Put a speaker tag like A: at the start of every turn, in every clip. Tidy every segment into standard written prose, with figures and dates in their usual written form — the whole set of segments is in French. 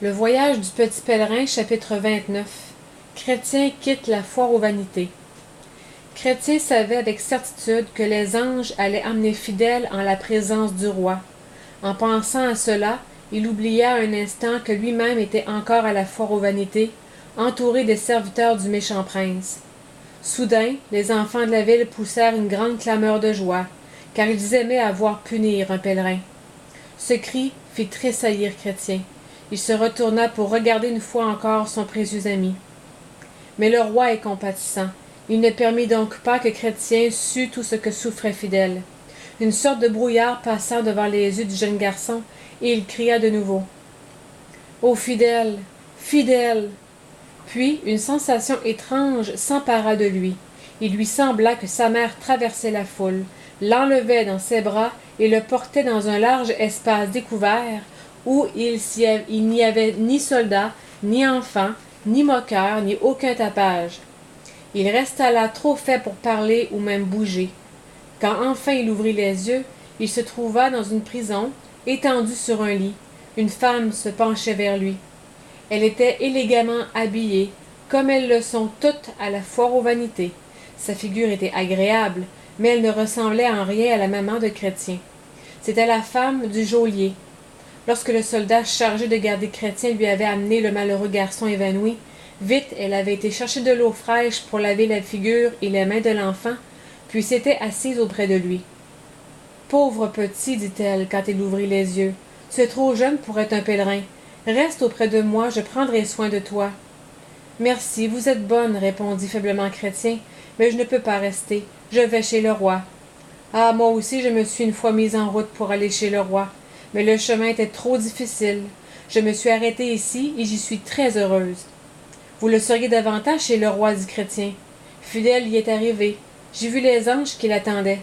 A: Le voyage du petit pèlerin, chapitre 29. Chrétien quitte la foire aux vanités. Chrétien savait avec certitude que les anges allaient emmener Fidèle en la présence du roi. En pensant à cela, il oublia un instant que lui-même était encore à la foire aux vanités, entouré des serviteurs du méchant prince. Soudain, les enfants de la ville poussèrent une grande clameur de joie, car ils aimaient à voir punir un pèlerin. Ce cri fit tressaillir Chrétien. Il se retourna pour regarder une fois encore son précieux ami. Mais le roi est compatissant. Il ne permit donc pas que Chrétien sût tout ce que souffrait Fidèle. Une sorte de brouillard passa devant les yeux du jeune garçon, et il cria de nouveau. « Ô Fidèle! Fidèle! » Puis une sensation étrange s'empara de lui. Il lui sembla que sa mère traversait la foule, l'enlevait dans ses bras et le portait dans un large espace découvert, où il n'y avait ni soldats, ni enfants, ni moqueurs, ni aucun tapage. Il resta là trop fait pour parler ou même bouger. Quand enfin il ouvrit les yeux, il se trouva dans une prison, étendu sur un lit. Une femme se penchait vers lui. Elle était élégamment habillée, comme elles le sont toutes à la foire aux vanités. Sa figure était agréable, mais elle ne ressemblait en rien à la maman de Chrétien. C'était la femme du geôlier. Lorsque le soldat chargé de garder Chrétien lui avait amené le malheureux garçon évanoui, vite elle avait été chercher de l'eau fraîche pour laver la figure et les mains de l'enfant, puis s'était assise auprès de lui. « Pauvre petit, dit-elle quand il ouvrit les yeux, tu es trop jeune pour être un pèlerin. Reste auprès de moi, je prendrai soin de toi. »« Merci, vous êtes bonne, répondit faiblement Chrétien, mais je ne peux pas rester. Je vais chez le roi. »« Ah, moi aussi je me suis une fois mise en route pour aller chez le roi. Mais le chemin était trop difficile. Je me suis arrêtée ici et j'y suis très heureuse. »« Vous le seriez davantage chez le roi, dit Chrétien. Fidèle y est arrivé. J'ai vu les anges qui l'attendaient.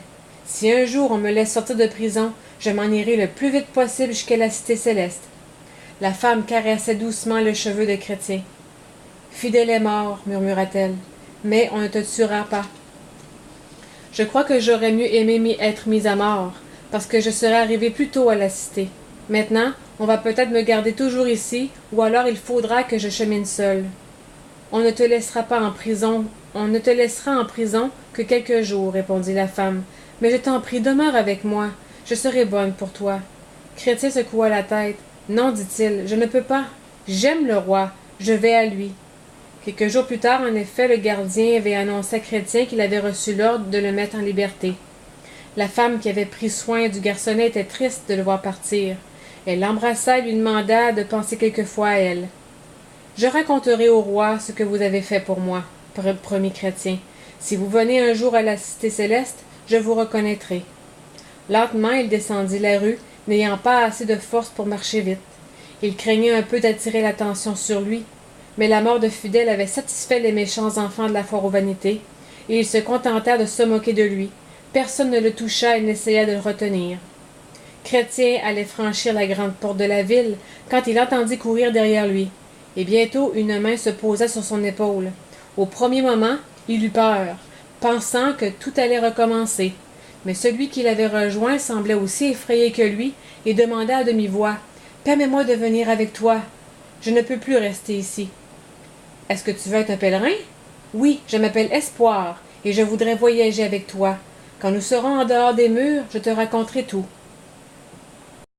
A: Si un jour on me laisse sortir de prison, je m'en irai le plus vite possible jusqu'à la cité céleste. » La femme caressait doucement le cheveu de Chrétien. « Fidèle est mort, murmura-t-elle, mais on ne te tuera pas. Je crois que j'aurais mieux aimé être mise à mort, parce que je serais arrivée plus tôt à la cité. Maintenant, on va peut-être me garder toujours ici, ou alors il faudra que je chemine seule. On ne te laissera pas en prison, on ne te laissera en prison que quelques jours, répondit la femme. Mais je t'en prie, demeure avec moi, je serai bonne pour toi. Chrétien secoua la tête. Non, dit-il, je ne peux pas. J'aime le roi, je vais à lui. Quelques jours plus tard, en effet, le gardien avait annoncé à Chrétien qu'il avait reçu l'ordre de le mettre en liberté. La femme qui avait pris soin du garçonnet était triste de le voir partir. Elle l'embrassa et lui demanda de penser quelquefois à elle. « Je raconterai au roi ce que vous avez fait pour moi, promit Chrétien. Si vous venez un jour à la cité céleste, je vous reconnaîtrai. » Lentement, il descendit la rue, n'ayant pas assez de force pour marcher vite. Il craignait un peu d'attirer l'attention sur lui, mais la mort de Fidèle avait satisfait les méchants enfants de la foire aux vanités, et ils se contentèrent de se moquer de lui. Personne ne le toucha et n'essaya de le retenir. Chrétien allait franchir la grande porte de la ville quand il entendit courir derrière lui, et bientôt une main se posa sur son épaule. Au premier moment, il eut peur, pensant que tout allait recommencer. Mais celui qui l'avait rejoint semblait aussi effrayé que lui et demanda à demi-voix « Permets-moi de venir avec toi. Je ne peux plus rester ici. »« Est-ce que tu veux être un pèlerin? »« Oui, je m'appelle Espoir et je voudrais voyager avec toi. Quand nous serons en dehors des murs, je te raconterai tout. »